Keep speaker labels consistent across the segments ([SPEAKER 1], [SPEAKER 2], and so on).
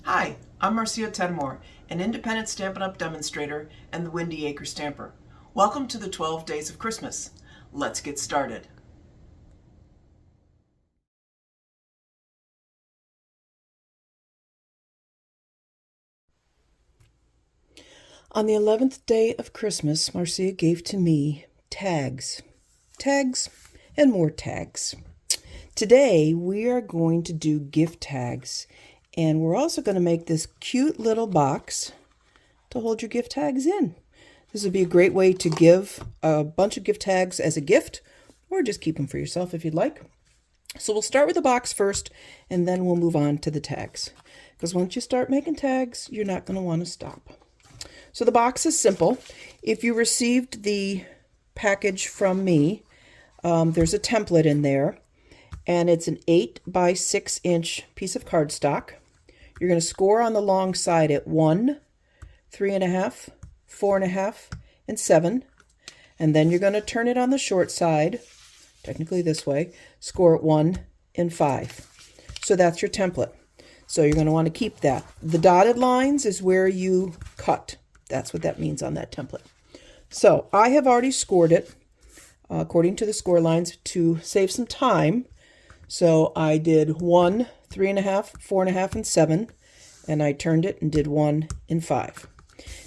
[SPEAKER 1] Hi, I'm Marcia Tedmore, an independent Stampin' Up! Demonstrator and the Windy Acre Stamper. Welcome to the 12 Days of Christmas. Let's get started. On the 11th day of Christmas, Marcia gave to me tags. Tags and more tags. Today we are going to do gift tags, and we're also going to make this cute little box to hold your gift tags in. This would be a great way to give a bunch of gift tags as a gift, or just keep them for yourself if you'd like. So we'll start with the box first, and then we'll move on to the tags. Because once you start making tags, you're not going to want to stop. So the box is simple. If you received the package from me, there's a template in there, and it's an 8 by 6 inch piece of cardstock. You're going to score on the long side at 1, 3.5, 4.5, and 7. And then you're going to turn it on the short side, technically this way, score at 1 and 5. So that's your template. So you're going to want to keep that. The dotted lines is where you cut. That's what that means on that template. So I have already scored it according to the score lines to save some time. So I did 1, 3.5, 4.5, and 7, and I turned it and did 1 and 5.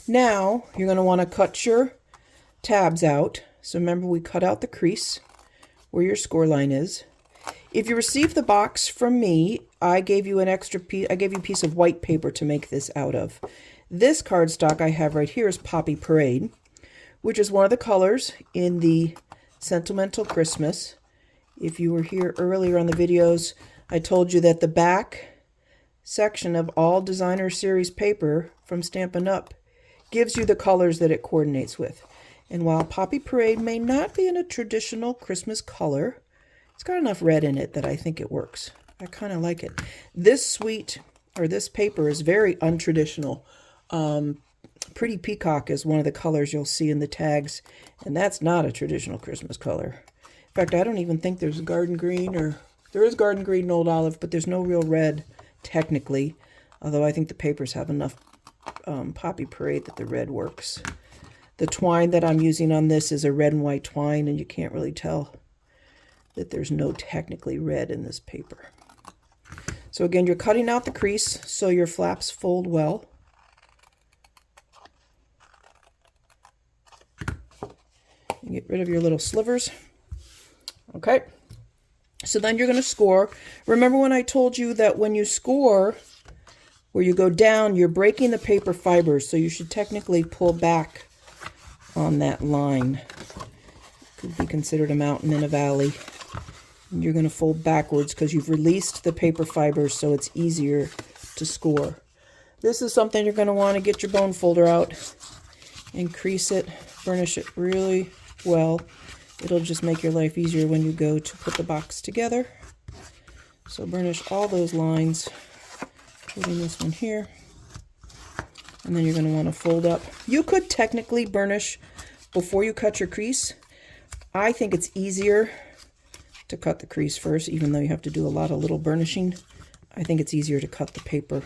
[SPEAKER 1] Now you're going to want to cut your tabs out. So remember, we cut out the crease where your score line is. If you received the box from me, I gave you an extra piece. I gave you a piece of white paper to make this out of. This cardstock I have right here is Poppy Parade, which is one of the colors in the Sentimental Christmas. If you were here earlier on the videos, I told you that the back section of all designer series paper from Stampin' Up! Gives you the colors that it coordinates with. And while Poppy Parade may not be in a traditional Christmas color, it's got enough red in it that I think it works. I kind of like it. This paper is very untraditional. Pretty Peacock is one of the colors you'll see in the tags, and that's not a traditional Christmas color. In fact, I don't even think there's garden green, or there is garden green and old olive, but there's no real red technically, although I think the papers have enough Poppy Parade that the red works. The twine that I'm using on this is a red and white twine, and you can't really tell that there's no technically red in this paper. So again, you're cutting out the crease so your flaps fold well. And get rid of your little slivers. Okay. So then you're going to score. Remember when I told you that when you score, where you go down, you're breaking the paper fibers, so you should technically pull back on that line. Could be considered a mountain and a valley. And you're going to fold backwards because you've released the paper fibers, so it's easier to score. This is something you're going to want to get your bone folder out and crease it, burnish it really well. It'll just make your life easier when you go to put the box together. So burnish all those lines, including this one here. And then you're going to want to fold up. You could technically burnish before you cut your crease. I think it's easier to cut the crease first, even though you have to do a lot of little burnishing. I think it's easier to cut the paper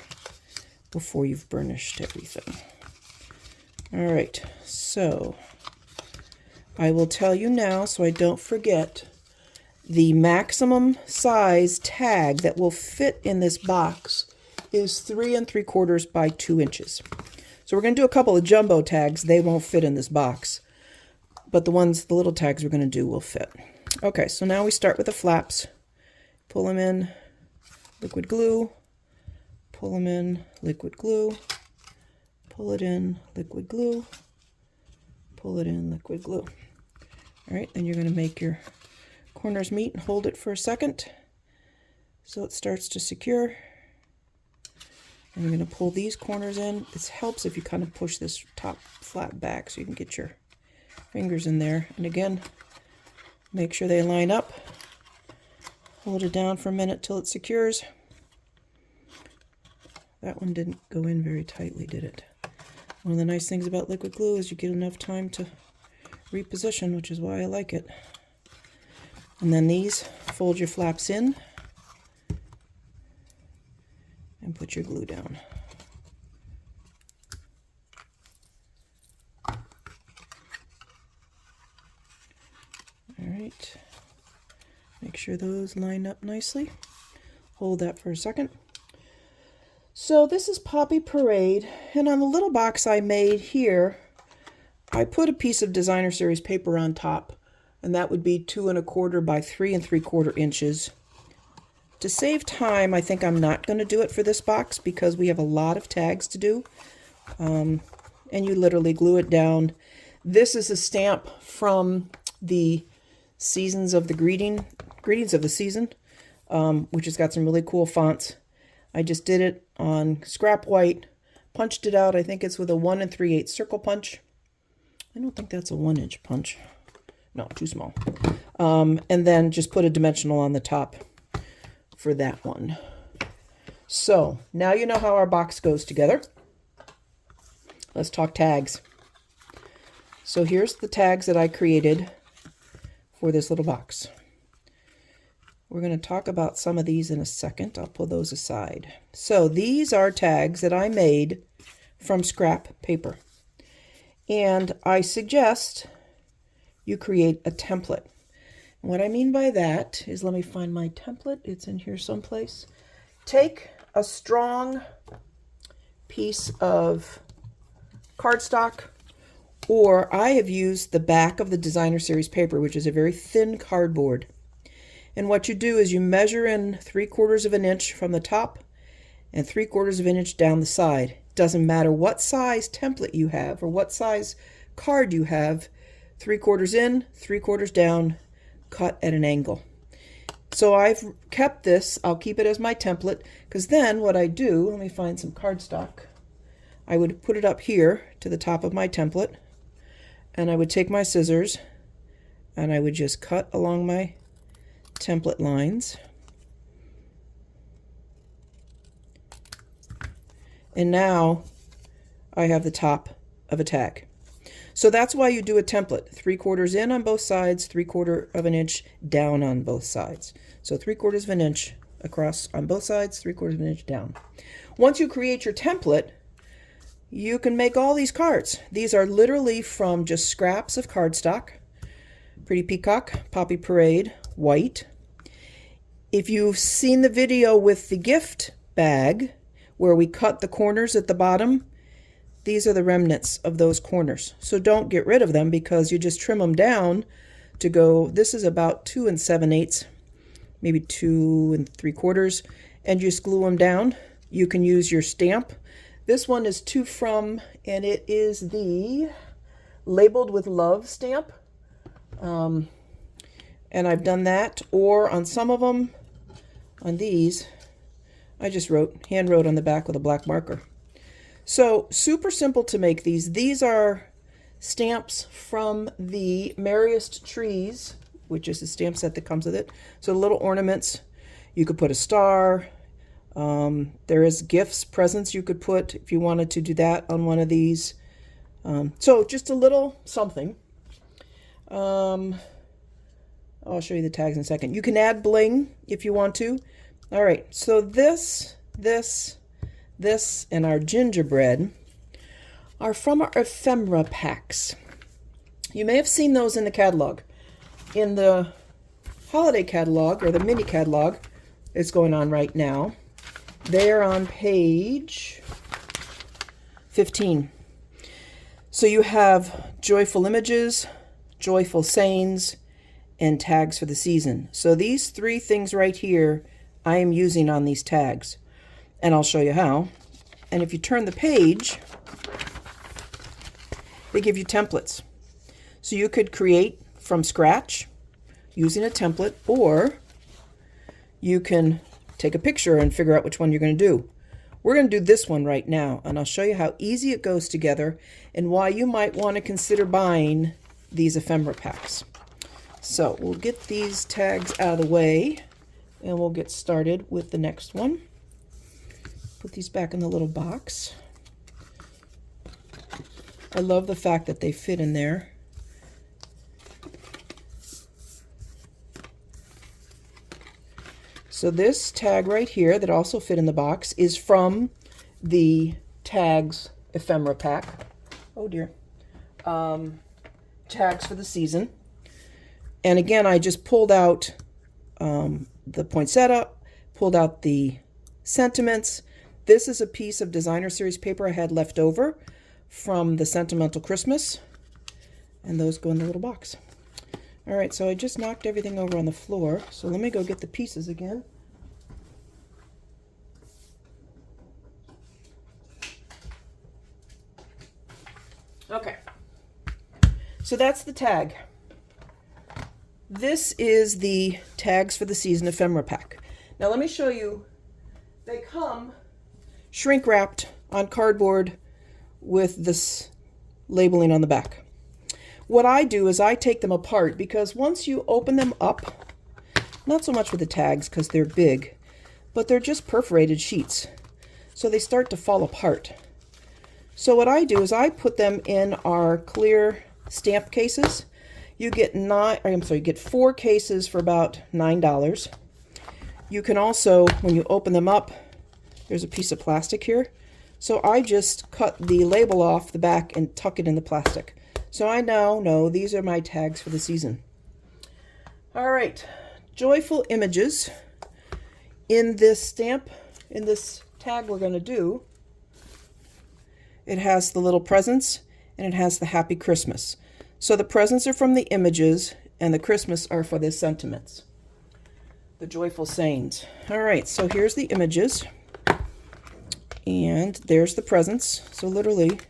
[SPEAKER 1] before you've burnished everything. All right, so I will tell you now so I don't forget, the maximum size tag that will fit in this box is 3 3/4 by 2 inches. So we're going to do a couple of jumbo tags. They won't fit in this box, but the little tags we're going to do will fit. Okay, so now we start with the flaps. Pull them in, liquid glue, pull them in, liquid glue, pull it in, liquid glue, pull it in, liquid glue. All right, then you're going to make your corners meet and hold it for a second so it starts to secure. And you're going to pull these corners in. This helps if you kind of push this top flap back so you can get your fingers in there. And again, make sure they line up. Hold it down for a minute till it secures. That one didn't go in very tightly, did it? One of the nice things about liquid glue is you get enough time to reposition, which is why I like it. And then these, fold your flaps in and put your glue down. right. Make sure those line up nicely. Hold that for a second. So this is Poppy Parade, and on the little box I made here, I put a piece of Designer Series paper on top, and that would be 2 1/4 by 3 3/4 inches. To save time, I think I'm not going to do it for this box because we have a lot of tags to do, and you literally glue it down. This is a stamp from the Seasons of the Greetings of the Season, which has got some really cool fonts. I just did it on scrap white, punched it out. I think it's with a 1 3/8 circle punch. I don't think that's a 1-inch punch. No, too small. And then just put a dimensional on the top for that one. So now you know how our box goes together. Let's talk tags. So here's the tags that I created for this little box. We're going to talk about some of these in a second. I'll pull those aside. So these are tags that I made from scrap paper. And I suggest you create a template. What I mean by that is, let me find my template. It's in here someplace. Take a strong piece of cardstock, or I have used the back of the Designer Series paper, which is a very thin cardboard. And what you do is you measure in 3/4 of an inch from the top and 3/4 of an inch down the side. Doesn't matter what size template you have or what size card you have, 3/4 in, 3/4 down, cut at an angle. So I've kept this, I'll keep it as my template, because then what I do, let me find some cardstock. I would put it up here to the top of my template, and I would take my scissors and I would just cut along my template lines. And now I have the top of a tag. So that's why you do a template. 3/4 in on both sides, 3/4 of an inch down on both sides. So 3/4 of an inch across on both sides, 3/4 of an inch down. Once you create your template, you can make all these cards. These are literally from just scraps of cardstock. Pretty Peacock, Poppy Parade, white. If you've seen the video with the gift bag, where we cut the corners at the bottom, these are the remnants of those corners. So don't get rid of them, because you just trim them down to go, this is about 2 7/8, maybe 2 3/4, and just glue them down. You can use your stamp. This one is to from, and it is the Labeled with Love stamp. And I've done that, or on some of them, on these, I just hand wrote on the back with a black marker. So super simple to make these. These are stamps from the Merriest Trees, which is the stamp set that comes with it. So little ornaments. You could put a star. There is gifts, presents you could put if you wanted to do that on one of these. So just a little something. I'll show you the tags in a second. You can add bling if you want to. All right, so this, and our gingerbread are from our Ephemera packs. You may have seen those in the catalog. In the holiday catalog, or the mini catalog, it's going on right now. They're on page 15. So you have joyful images, joyful sayings, and tags for the season. So these 3 things right here I am using on these tags, and I'll show you how. And if you turn the page, they give you templates. So you could create from scratch using a template, or you can take a picture and figure out which one you're going to do. We're going to do this one right now, and I'll show you how easy it goes together and why you might want to consider buying these ephemera packs. So we'll get these tags out of the way, and we'll get started with the next one. Put these back in the little box. I love the fact that they fit in there. So this tag right here that also fit in the box is from the Tags Ephemera pack. Oh dear. Tags for the season. And again, I just pulled out the poinsettia, pulled out the sentiments. This is a piece of designer series paper I had left over from the Sentimental Christmas, and those go in the little box. All right, so I just knocked everything over on the floor, so let me go get the pieces again. Okay, so that's the tag. This is the tags for the season ephemera pack. Now let me show you. They come shrink wrapped on cardboard with this labeling on the back. What I do is I take them apart, because once you open them up, not so much with the tags because they're big, but they're just perforated sheets, so they start to fall apart. So what I do is I put them in our clear stamp cases. You get you get 4 cases for about $9. You can also, when you open them up, there's a piece of plastic here. So I just cut the label off the back and tuck it in the plastic. So I now know these are my tags for the season. All right, joyful images. In this tag we're going to do, it has the little presents and it has the Happy Christmas. So the presents are from the images and the Christmas are for the sentiments, the joyful sayings. All right, so here's the images and there's the presents. So literally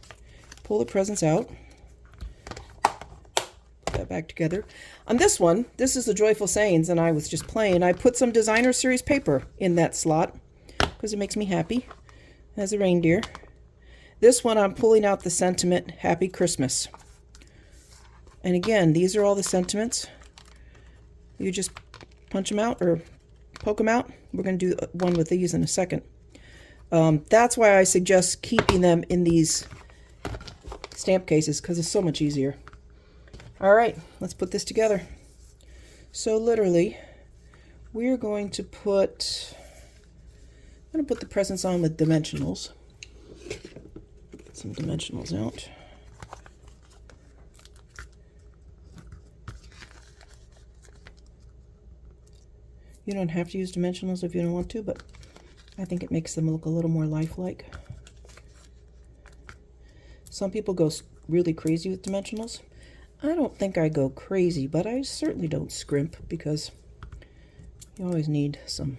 [SPEAKER 1] pull the presents out, put that back together. On this one, this is the joyful sayings, and I was just playing. I put some designer series paper in that slot because it makes me happy. It has a reindeer. This one I'm pulling out the sentiment, Happy Christmas. And again, these are all the sentiments. You just punch them out or poke them out. We're going to do one with these in a second. That's why I suggest keeping them in these stamp cases, because it's so much easier. All right, let's put this together. So literally, we're going to put, I'm going to put the presents on with dimensionals. Get some dimensionals out. You don't have to use dimensionals if you don't want to, but I think it makes them look a little more lifelike. Some people go really crazy with dimensionals. I don't think I go crazy, but I certainly don't scrimp, because you always need some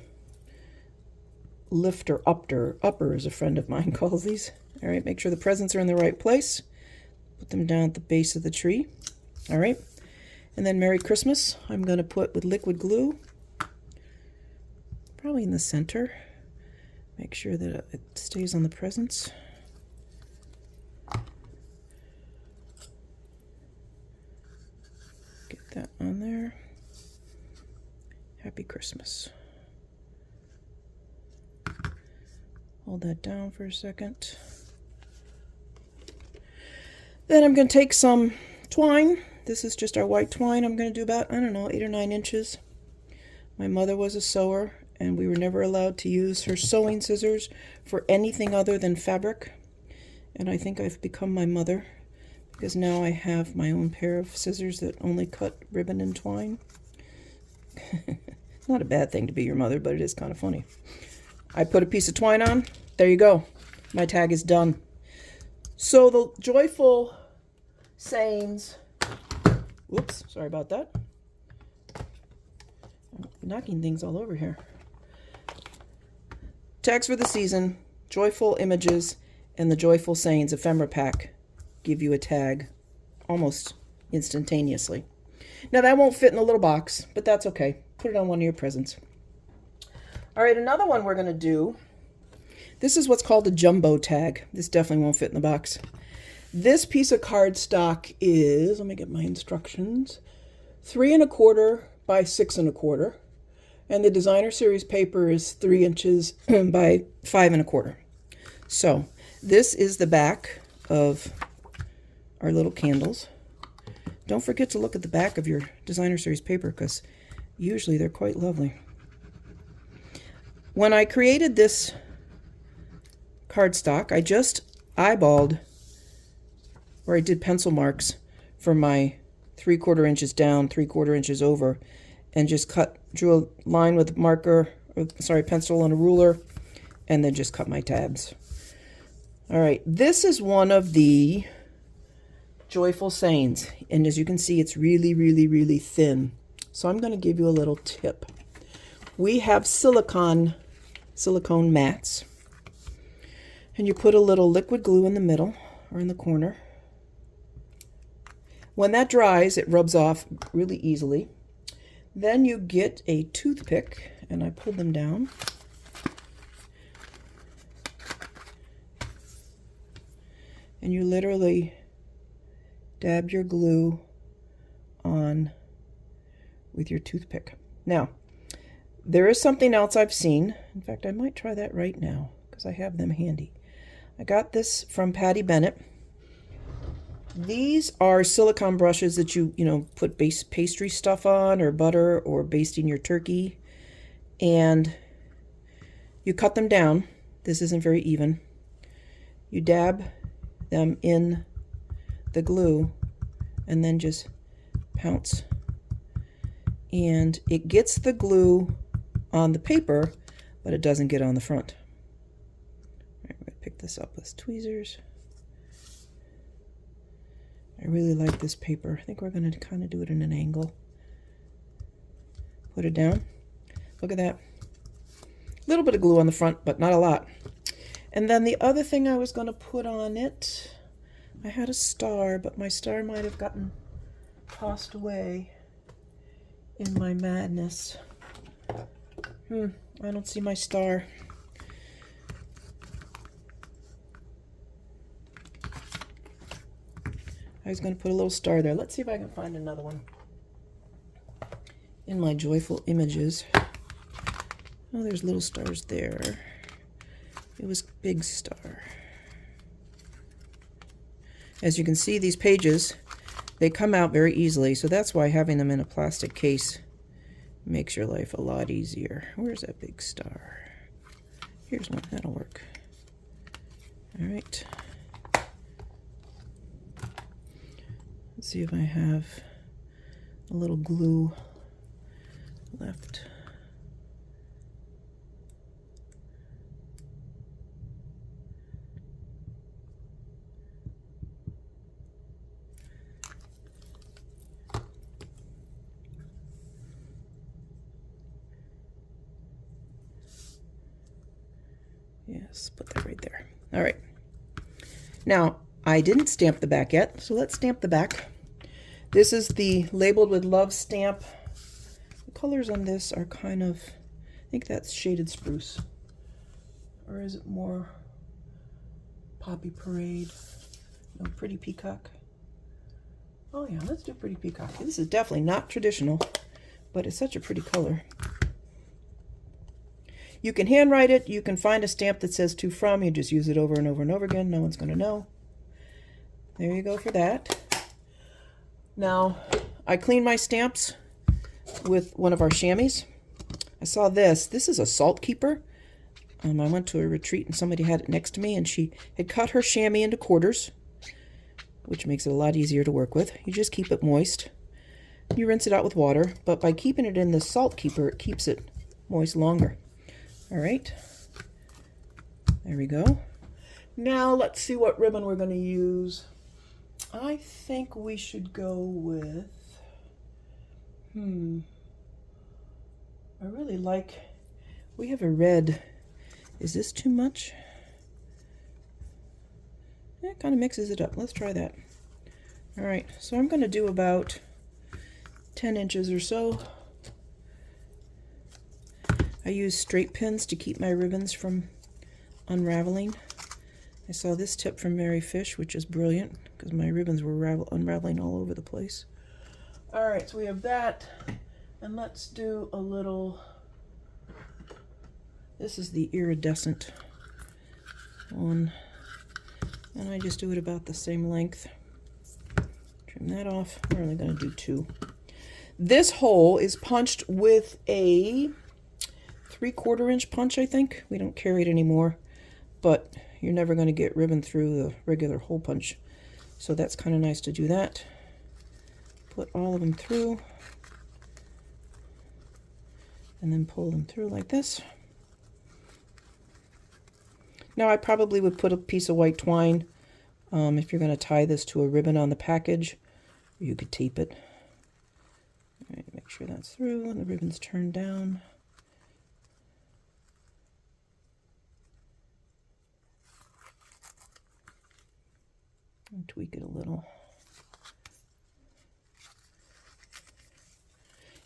[SPEAKER 1] lift or upper, as a friend of mine calls these. All right, make sure the presents are in the right place. Put them down at the base of the tree. All right, and then Merry Christmas I'm going to put with liquid glue, probably in the center. Make sure that it stays on the presents. Get that on there. Happy Christmas. Hold that down for a second. Then I'm going to take some twine. This is just our white twine. I'm going to do about, I don't know, 8 or 9 inches. My mother was a sewer, and we were never allowed to use her sewing scissors for anything other than fabric. And I think I've become my mother, because now I have my own pair of scissors that only cut ribbon and twine. It's not a bad thing to be your mother, but it is kind of funny. I put a piece of twine on. There you go. My tag is done. So the joyful sayings, whoops, sorry about that. I'm knocking things all over here. Tags for the season, joyful images, and the joyful sayings ephemera pack give you a tag almost instantaneously. Now that won't fit in a little box, but that's okay. Put it on one of your presents. All right, another one we're going to do. This is what's called a jumbo tag. This definitely won't fit in the box. This piece of cardstock is, let me get my instructions, 3 1/4 by 6 1/4. And the designer series paper is 3 inches by 5 1/4. So this is the back of our little candles. Don't forget to look at the back of your designer series paper, because usually they're quite lovely. When I created this cardstock, I just eyeballed, or I did pencil marks for my 3/4 inches down, 3/4 inches over, and just drew a line with a marker, or, sorry, pencil and a ruler, and then just cut my tabs. All right, this is one of the joyful sayings, and as you can see, it's really, really, really thin. So I'm going to give you a little tip. We have silicone mats, and you put a little liquid glue in the middle or in the corner. When that dries, it rubs off really easily. Then you get a toothpick, and I pull them down. And you literally dab your glue on with your toothpick. Now, there is something else I've seen. In fact, I might try that right now because I have them handy. I got this from Patty Bennett. These are silicone brushes that you put pastry stuff on, or butter, or basting your turkey. And you cut them down. This isn't very even. You dab them in the glue and then just pounce. And it gets the glue on the paper, but it doesn't get on the front. All right, I'm going to pick this up with tweezers. I really like this paper. I think we're going to kind of do it in an angle. Put it down. Look at that. A little bit of glue on the front, but not a lot. And then the other thing I was going to put on it, I had a star, but my star might have gotten tossed away in my madness. I don't see my star. I was going to put a little star there. Let's see if I can find another one in my joyful images. Oh, there's little stars there. It was big star. As you can see, these pages, they come out very easily, so that's why having them in a plastic case makes your life a lot easier. Where's that big star? Here's one. That'll work. All right. Let's see if I have a little glue left. Yes, put that right there. All right. Now, I didn't stamp the back yet, so let's stamp the back. This is the Labeled with Love stamp. The colors on this are kind of, I think that's shaded spruce. Or is it more Poppy Parade? No, Pretty Peacock. Oh yeah, let's do Pretty Peacock. This is definitely not traditional, but it's such a pretty color. You can handwrite it. You can find a stamp that says to from. You just use it over and over and over again. No one's going to know. There you go for that. Now, I clean my stamps with one of our chamois. I saw this. This is a salt keeper. I went to a retreat and somebody had it next to me, and she had cut her chamois into quarters, which makes it a lot easier to work with. You just keep it moist. You rinse it out with water, but by keeping it in the salt keeper, it keeps it moist longer. All right, there we go. Now let's see what ribbon we're going to use. I think we should go with, I really like, we have a red. Is this too much? It kind of mixes it up. Let's try that. All right, so I'm going to do about 10 inches or so. I use straight pins to keep my ribbons from unraveling. I saw this tip from Mary Fish, which is brilliant because my ribbons were unraveling all over the place. All right, so we have that, and let's do a little, this is the iridescent one, and I just do it about the same length. Trim that off. We're only going to do 2. This hole is punched with a 3/4 inch punch, I think. We don't carry it anymore, but you're never going to get ribbon through the regular hole punch. So that's kind of nice to do that. put all of them through and then pull them through like this. Now I probably would put a piece of white twine if you're going to tie this to a ribbon on the package. You could tape it. All right, make sure that's through and the ribbon's turned down. And tweak it a little.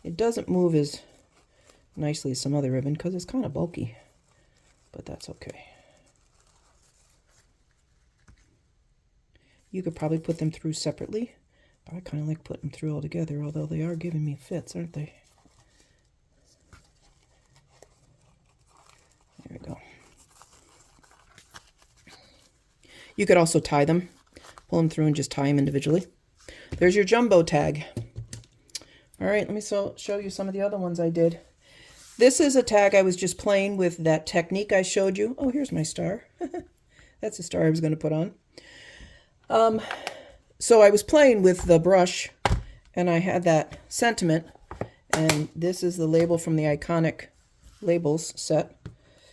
[SPEAKER 1] It doesn't move as nicely as some other ribbon because it's kind of bulky, but that's okay. You could probably put them through separately, but I kind of like putting them through all together, although they are giving me fits, aren't they? There we go. You could also tie them, pull them through and just tie them individually. There's your jumbo tag. All right, let me show you some of the other ones I did. This is a tag I was just playing with that technique I showed you. Oh, here's my star. That's the star I was going to put on. So I was playing with the brush and I had that sentiment, and this is the label from the Iconic Labels set.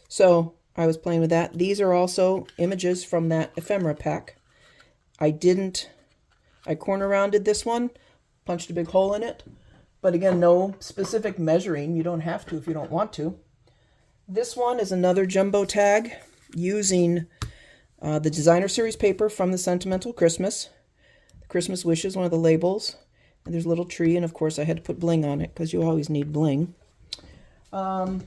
[SPEAKER 1] So I was playing with that. These are also images from that ephemera pack. I corner rounded this one, punched a big hole in it, but again, no specific measuring. You don't have to if you don't want to. This one is another jumbo tag using the designer series paper from the Sentimental Christmas. The Christmas Wishes, one of the labels. And there's a little tree, and of course I had to put bling on it because you always need bling. I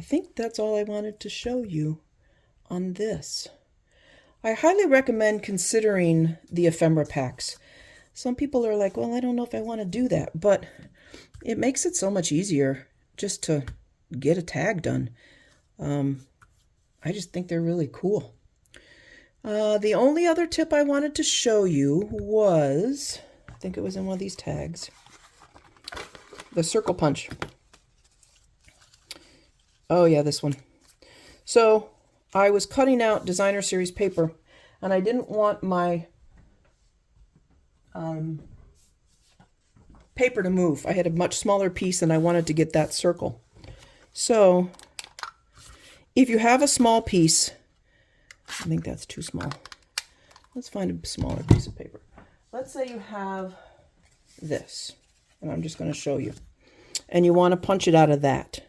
[SPEAKER 1] think that's all I wanted to show you on this. I highly recommend considering the ephemera packs. Some people are like, well, I don't know if I want to do that, but it makes it so much easier just to get a tag done. I just think they're really cool. The only other tip I wanted to show you was, I think it was in one of these tags, the circle punch. Oh yeah, this one. So I was cutting out designer series paper and I didn't want my paper to move. I had a much smaller piece and I wanted to get that circle. So if you have a small piece, I think that's too small. Let's find a smaller piece of paper. Let's say you have this, and I'm just going to show you, and you want to punch it out of that.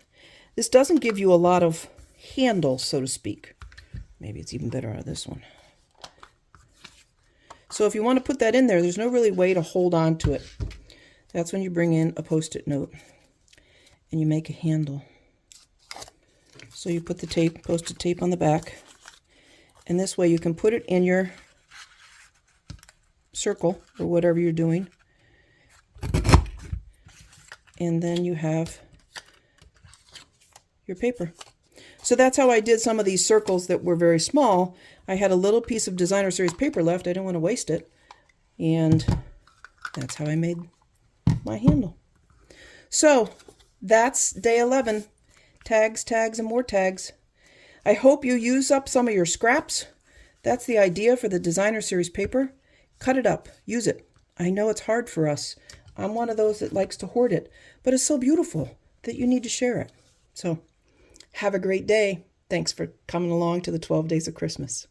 [SPEAKER 1] This doesn't give you a lot of handle, so to speak. Maybe it's even better out of this one. So if you want to put that in there, there's no really way to hold on to it. That's when you bring in a Post-it note and you make a handle. So you put the tape, Post-it tape on the back, and this way you can put it in your circle or whatever you're doing. And then you have your paper. So that's how I did some of these circles that were very small. I had a little piece of designer series paper left. I didn't want to waste it. And that's how I made my handle. So that's day 11. Tags, tags, and more tags. I hope you use up some of your scraps. That's the idea for the designer series paper. Cut it up. Use it. I know it's hard for us. I'm one of those that likes to hoard it, but it's so beautiful that you need to share it. So have a great day. Thanks for coming along to the 12 Days of Christmas.